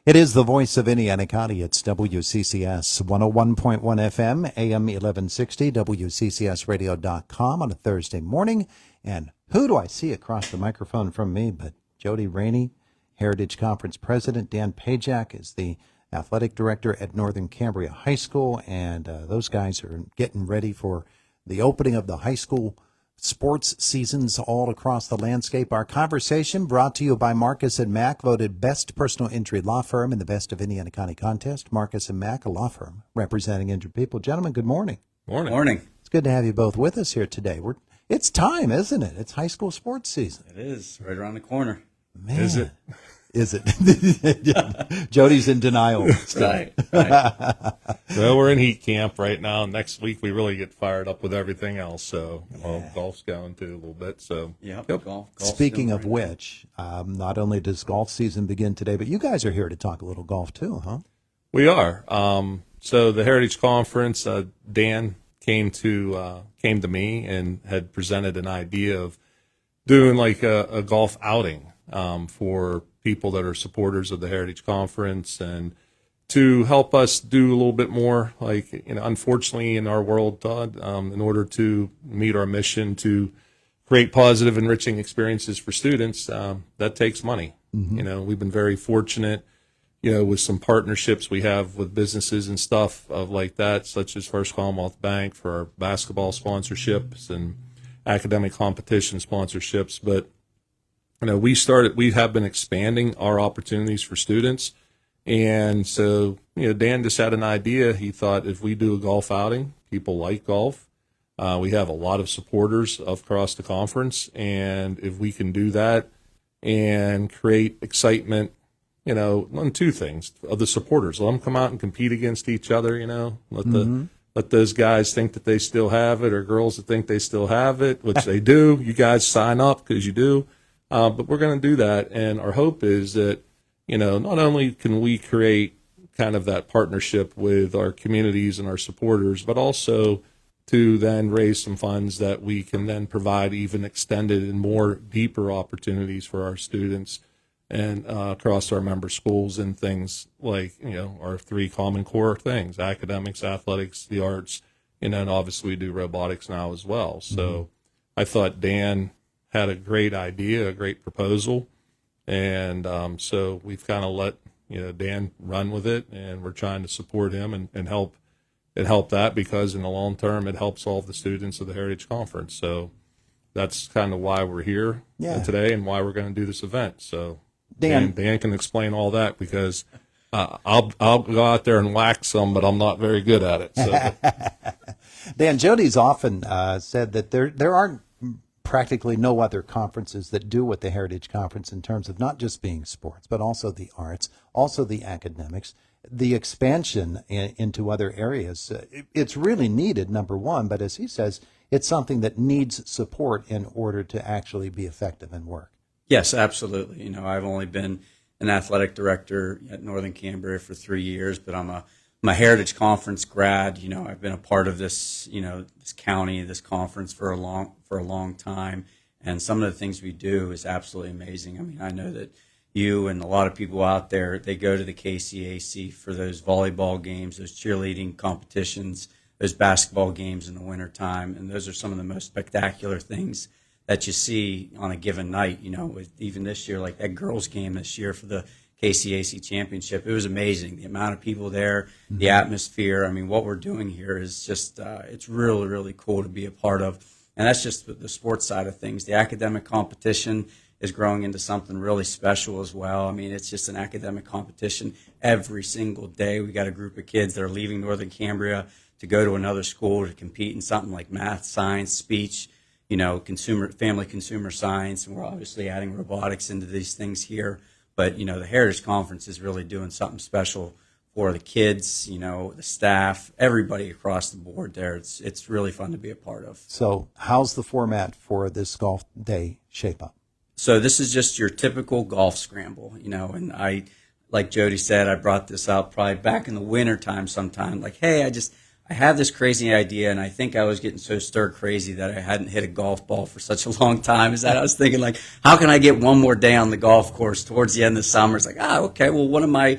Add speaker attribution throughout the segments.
Speaker 1: It is the voice of Indiana County. It's WCCS 101.1 FM, AM 1160, WCCSradio.com on a Thursday morning. And who do I see across the microphone from me but Jody Rainey, Heritage Conference President. Dan Pajak is the Athletic Director at Northern Cambria High School. And those guys are getting ready for the opening of the high school sports seasons all across the landscape. Our conversation brought to you by Marcus & Mack, voted best personal injury law firm in the Best of Indiana County contest. Marcus & Mack, a law firm representing injured people. Gentlemen, good morning.
Speaker 2: Morning.
Speaker 1: It's good to have you both with us here today. It's time, isn't it? It's high school sports season.
Speaker 2: It is, right around the corner.
Speaker 1: Man.
Speaker 3: Is it?
Speaker 1: Is it? Jody's in denial.
Speaker 2: Right.
Speaker 3: Well, we're in heat camp right now. Next week we really get fired up with everything else. So, golf's going too a little bit. So,
Speaker 2: Yep. Golf
Speaker 1: Speaking of which, not only does golf season begin today, but you guys are here to talk a little golf too, huh?
Speaker 3: we are. So the Heritage Conference, Dan came to me and had presented an idea of doing like a golf outing for people that are supporters of the Heritage Conference, and to help us do a little bit more, like, unfortunately in our world, Todd, in order to meet our mission to create positive, enriching experiences for students, that takes money. Mm-hmm. We've been very fortunate, with some partnerships we have with businesses and stuff of like that, such as First Commonwealth Bank for our basketball sponsorships and academic competition sponsorships. But we have been expanding our opportunities for students. And so, Dan just had an idea. He thought if we do a golf outing, people like golf. We have a lot of supporters across the conference. And if we can do that and create excitement, on two things of the supporters, let them come out and compete against each other, let those guys think that they still have it, or girls that think they still have it, which they do. You guys sign up because you do. But we're going to do that, and our hope is that, not only can we create kind of that partnership with our communities and our supporters, but also to then raise some funds that we can then provide even extended and more deeper opportunities for our students and across our member schools, and things like, our three common core things: academics, athletics, the arts, and then obviously we do robotics now as well. So I thought Dan had a great idea, a great proposal, and so we've kind of let Dan run with it, and we're trying to support him and help that, because in the long term it helps all of the students of the Heritage Conference. So that's kind of why we're here today and why we're going to do this event. So Dan can explain all that, because I'll go out there and whack some, but I'm not very good at it. So.
Speaker 1: Dan, Jody's often said that there aren't practically no other conferences that do what the Heritage Conference in terms of not just being sports, but also the arts, also the academics, the expansion into other areas. It's really needed, number one, but as he says, it's something that needs support in order to actually be effective and work.
Speaker 2: Yes, absolutely. I've only been an athletic director at Northern Cambria for 3 years, but I'm a Heritage Conference grad. I've been a part of this, this county, this conference for a long time. And some of the things we do is absolutely amazing. I mean, I know that you and a lot of people out there, they go to the KCAC for those volleyball games, those cheerleading competitions, those basketball games in the wintertime. And those are some of the most spectacular things that you see on a given night, with even this year, like that girls game this year for the KCAC championship. It was amazing. The amount of people there, the atmosphere. I mean, what we're doing here is just, it's really, really cool to be a part of. And that's just the sports side of things. The academic competition is growing into something really special as well. I mean, it's just an academic competition every single day. We got a group of kids that are leaving Northern Cambria to go to another school to compete in something like math, science, speech, family consumer science. And we're obviously adding robotics into these things here. But, the Heritage Conference is really doing something special for the kids, the staff, everybody across the board there. It's really fun to be a part of.
Speaker 1: So how's the format for this golf day shape up?
Speaker 2: So this is just your typical golf scramble, and I, like Jody said, I brought this out probably back in the winter time sometime. Like, hey, I have this crazy idea, and I think I was getting so stir crazy that I hadn't hit a golf ball for such a long time. Is that I was thinking, like, how can I get one more day on the golf course towards the end of the summer? It's like, okay, well, what am I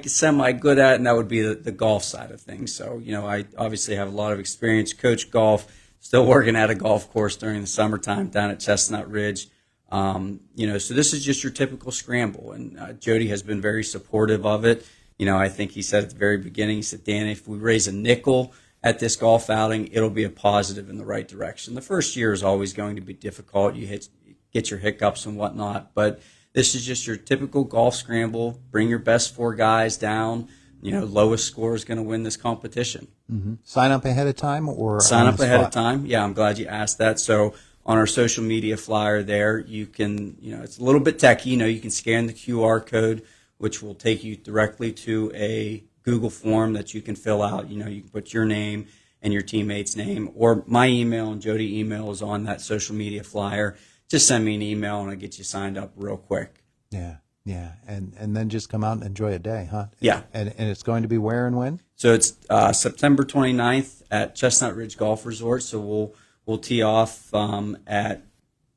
Speaker 2: semi good at? And that would be the golf side of things. So, I obviously have a lot of experience, coach golf, still working at a golf course during the summertime down at Chestnut Ridge. So this is just your typical scramble, and Jody has been very supportive of it. I think he said at the very beginning, he said, Dan, if we raise a nickel at this golf outing, it'll be a positive in the right direction. The first year is always going to be difficult. You get your hiccups and whatnot, but this is just your typical golf scramble. Bring your best 4 guys down. Lowest score is going to win this competition.
Speaker 1: Mm-hmm. Sign up ahead of time or
Speaker 2: sign
Speaker 1: on
Speaker 2: up
Speaker 1: the
Speaker 2: ahead
Speaker 1: spot?
Speaker 2: of time. Yeah, I'm glad you asked that. So on our social media flyer there, you can, it's a little bit techy. You can scan the QR code, which will take you directly to a Google form that you can fill out. You can put your name and your teammate's name, or my email and Jody email is on that social media flyer. Just send me an email and I'll get you signed up real quick.
Speaker 1: Yeah. Yeah, and then just come out and enjoy a day, huh?
Speaker 2: Yeah.
Speaker 1: And it's going to be where and when?
Speaker 2: So it's September 29th at Chestnut Ridge Golf Resort. So we'll tee off at,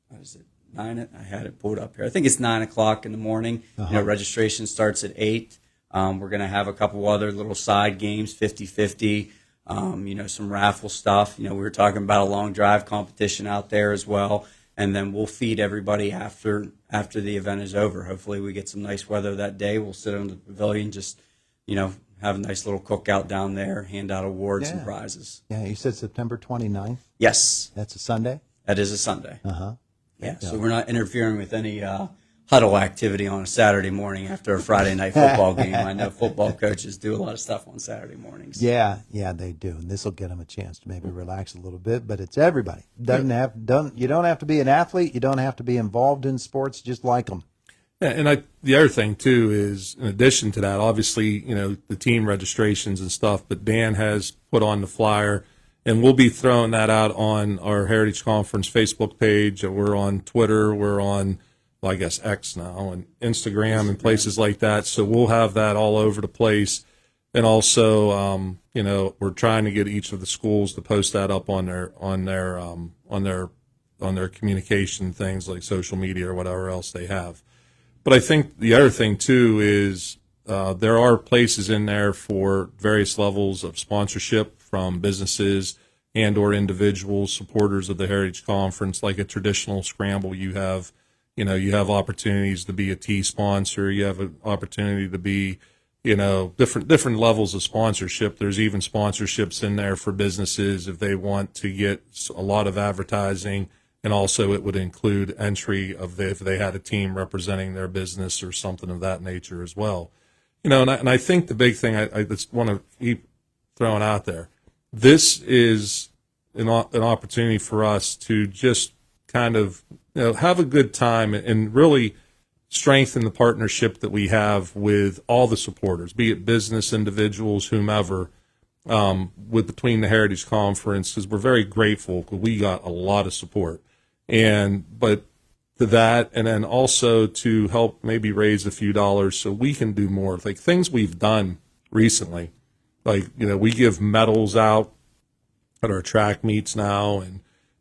Speaker 2: what is it, 9? I had it pulled up here. I think it's 9 o'clock in the morning. Registration starts at 8. We're going to have a couple other little side games, 50-50, some raffle stuff. We were talking about a long drive competition out there as well. And then we'll feed everybody after the event is over. Hopefully we get some nice weather that day. We'll sit on the pavilion, just, have a nice little cookout down there, hand out awards and prizes.
Speaker 1: Yeah, you said September 29th?
Speaker 2: Yes.
Speaker 1: That's a Sunday?
Speaker 2: That is a Sunday.
Speaker 1: Uh-huh.
Speaker 2: Yeah, so we're not interfering with any huddle activity on a Saturday morning after a Friday night football game. I know football coaches do a lot of stuff on Saturday mornings.
Speaker 1: Yeah, they do, and this will get them a chance to maybe relax a little bit. But it's everybody. You don't have to be an athlete. You don't have to be involved in sports. Just like them.
Speaker 3: Yeah, and the other thing too is, in addition to that, obviously, the team registrations and stuff. But Dan has put on the flyer, and we'll be throwing that out on our Heritage Conference Facebook page. We're on Twitter. We're on, I guess, X now, and Instagram and places like that. So we'll have that all over the place. And also, we're trying to get each of the schools to post that up on their communication things like social media or whatever else they have. But I think the other thing too is there are places in there for various levels of sponsorship from businesses and or individuals, supporters of the Heritage Conference. Like a traditional scramble, you have opportunities to be a tee sponsor. You have an opportunity to be, different levels of sponsorship. There's even sponsorships in there for businesses if they want to get a lot of advertising. And also it would include entry if they had a team representing their business or something of that nature as well. And I think the big thing I just want to keep throwing out there, this is an opportunity for us to just kind of have a good time and really strengthen the partnership that we have with all the supporters, be it business, individuals, whomever, between the Heritage Conference, because we're very grateful because we got a lot of support. But to that, and then also to help maybe raise a few dollars so we can do more, like things we've done recently. Like, we give medals out at our track meets now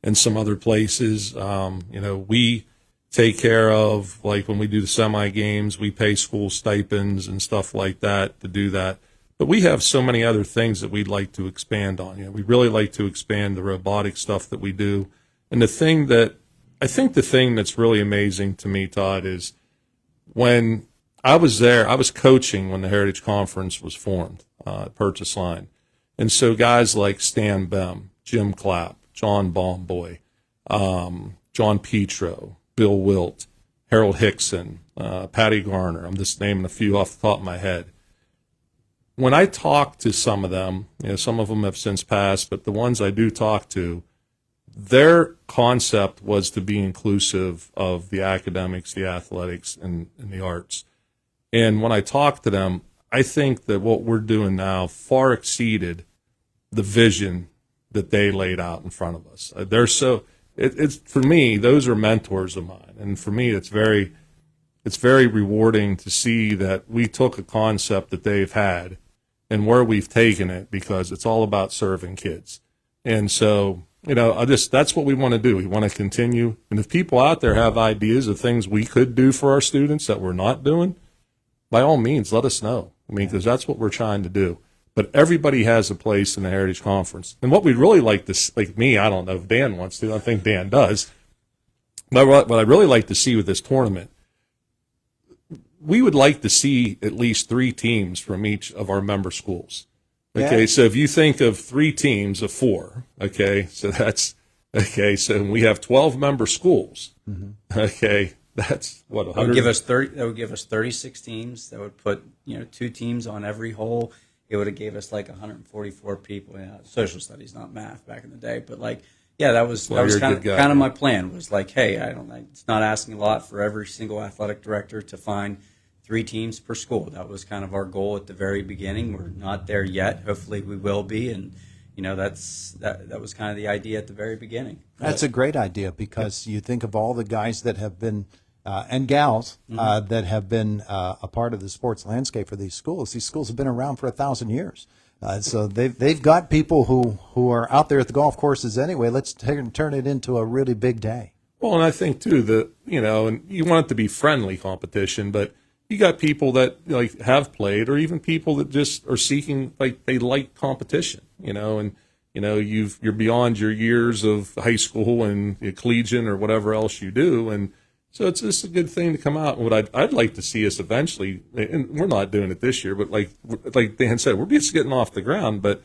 Speaker 3: and some other places. We take care of, like when we do the semi games, we pay school stipends and stuff like that to do that. But we have so many other things that we'd like to expand on. We really like to expand the robotic stuff that we do. And the thing that's really amazing to me, Todd, is when I was there, I was coaching when the Heritage Conference was formed at Purchase Line. And so guys like Stan Bem, Jim Clapp, John Bomboy, John Petro, Bill Wilt, Harold Hickson, Patty Garner, I'm just naming a few off the top of my head. When I talk to some of them, some of them have since passed, but the ones I do talk to, their concept was to be inclusive of the academics, the athletics, and the arts. And when I talk to them, I think that what we're doing now far exceeded the vision that they laid out in front of us. It's for me, those are mentors of mine. And for me, it's very rewarding to see that we took a concept that they've had and where we've taken it, because it's all about serving kids. And so, that's what we want to do. We want to continue. And if people out there have ideas of things we could do for our students that we're not doing, by all means, let us know. Because that's what we're trying to do. But everybody has a place in the Heritage Conference. And what we'd really like to, like me, I don't know if Dan wants to, I think Dan does. But what I'd really like to see with this tournament, we would like to see at least 3 teams from each of our member schools. Okay,
Speaker 1: Yeah.
Speaker 3: so if you think of 3 teams of 4, okay, so so we have 12 member schools. Okay, that's what, 100?
Speaker 2: That would give us 30. That would give us 36 teams. That would put 2 teams on every hole. It would have gave us like 144 people. Social studies, not math, back in the day. But that was
Speaker 3: Well, you're a
Speaker 2: kind
Speaker 3: good guy,
Speaker 2: of
Speaker 3: man.
Speaker 2: my plan. Was like, hey, it's not asking a lot for every single athletic director to find 3 teams per school. That was kind of our goal at the very beginning. We're not there yet. Hopefully, we will be. And that was kind of the idea at the very beginning.
Speaker 1: That's a great idea, because you think of all the guys that have been and gals that have been a part of the sports landscape for these schools. These schools have been around for 1,000 years. So they've got people who are out there at the golf courses anyway. Let's turn it into a really big day.
Speaker 3: Well, and I think too that and you want it to be friendly competition, but you got people that have played, or even people that just are seeking, they like competition, and you're beyond your years of high school and collegiate or whatever else you do, and so it's just a good thing to come out. And what I'd like to see us eventually, and we're not doing it this year, but like Dan said, we're just getting off the ground. But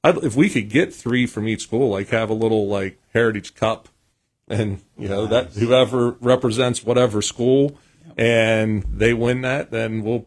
Speaker 3: if we could get 3 from each school, have a little Heritage Cup, and that whoever represents whatever school, and they win that, then we'll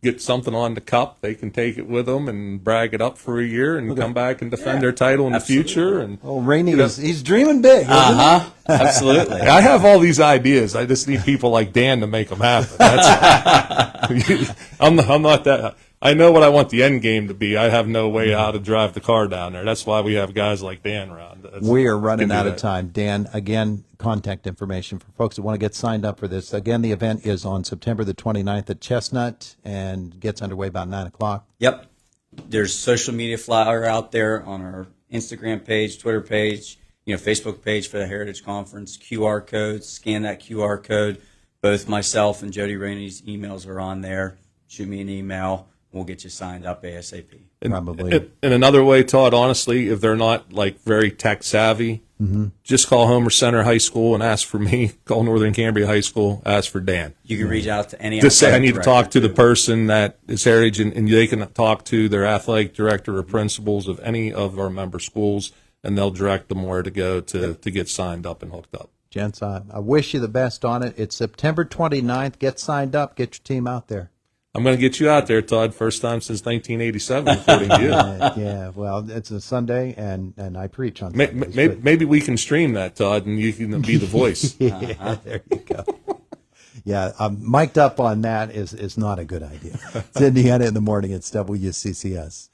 Speaker 3: get something on the cup. They can take it with them and brag it up for a year and come back and defend their title in
Speaker 2: absolutely.
Speaker 3: the future. And
Speaker 1: Oh, Rainey he's dreaming big. Isn't he?
Speaker 2: Absolutely.
Speaker 3: I have all these ideas. I just need people like Dan to make them happen. That's I'm not that. I know what I want the end game to be. I have no way how to drive the car down there. That's why we have guys like Dan around.
Speaker 1: We are running
Speaker 3: can do
Speaker 1: out of
Speaker 3: that.
Speaker 1: time. Dan, again, contact information for folks that want to get signed up for this. Again, the event is on September the 29th at Chestnut and gets underway about 9 o'clock.
Speaker 2: Yep. There's social media flyer out there on our Instagram page, Twitter page, Facebook page for the Heritage Conference, QR codes. Scan that QR code. Both myself and Jody Rainey's emails are on there. Shoot me an email. We'll get you signed up ASAP.
Speaker 1: Probably.
Speaker 3: And another way, Todd, honestly, if they're not very tech savvy, just call Homer Center High School and ask for me. Call Northern Cambria High School, ask for Dan.
Speaker 2: You can reach out to any
Speaker 3: Just say I
Speaker 2: athletic
Speaker 3: need to talk to
Speaker 2: director,
Speaker 3: the person that is Heritage, and they can talk to their athletic director or principals of any of our member schools, and they'll direct them where to go to get signed up and hooked up.
Speaker 1: Gents, I wish you the best on it. It's September 29th. Get signed up. Get your team out there.
Speaker 3: I'm going to get you out there, Todd. First time since 1987, according to you.
Speaker 1: Yeah, well, it's a Sunday, and I preach on Sundays.
Speaker 3: Maybe we can stream that, Todd, and you can be the voice.
Speaker 1: Yeah, there you go. Yeah, mic'd up on that is not a good idea. It's Indiana in the Morning. It's WCCS.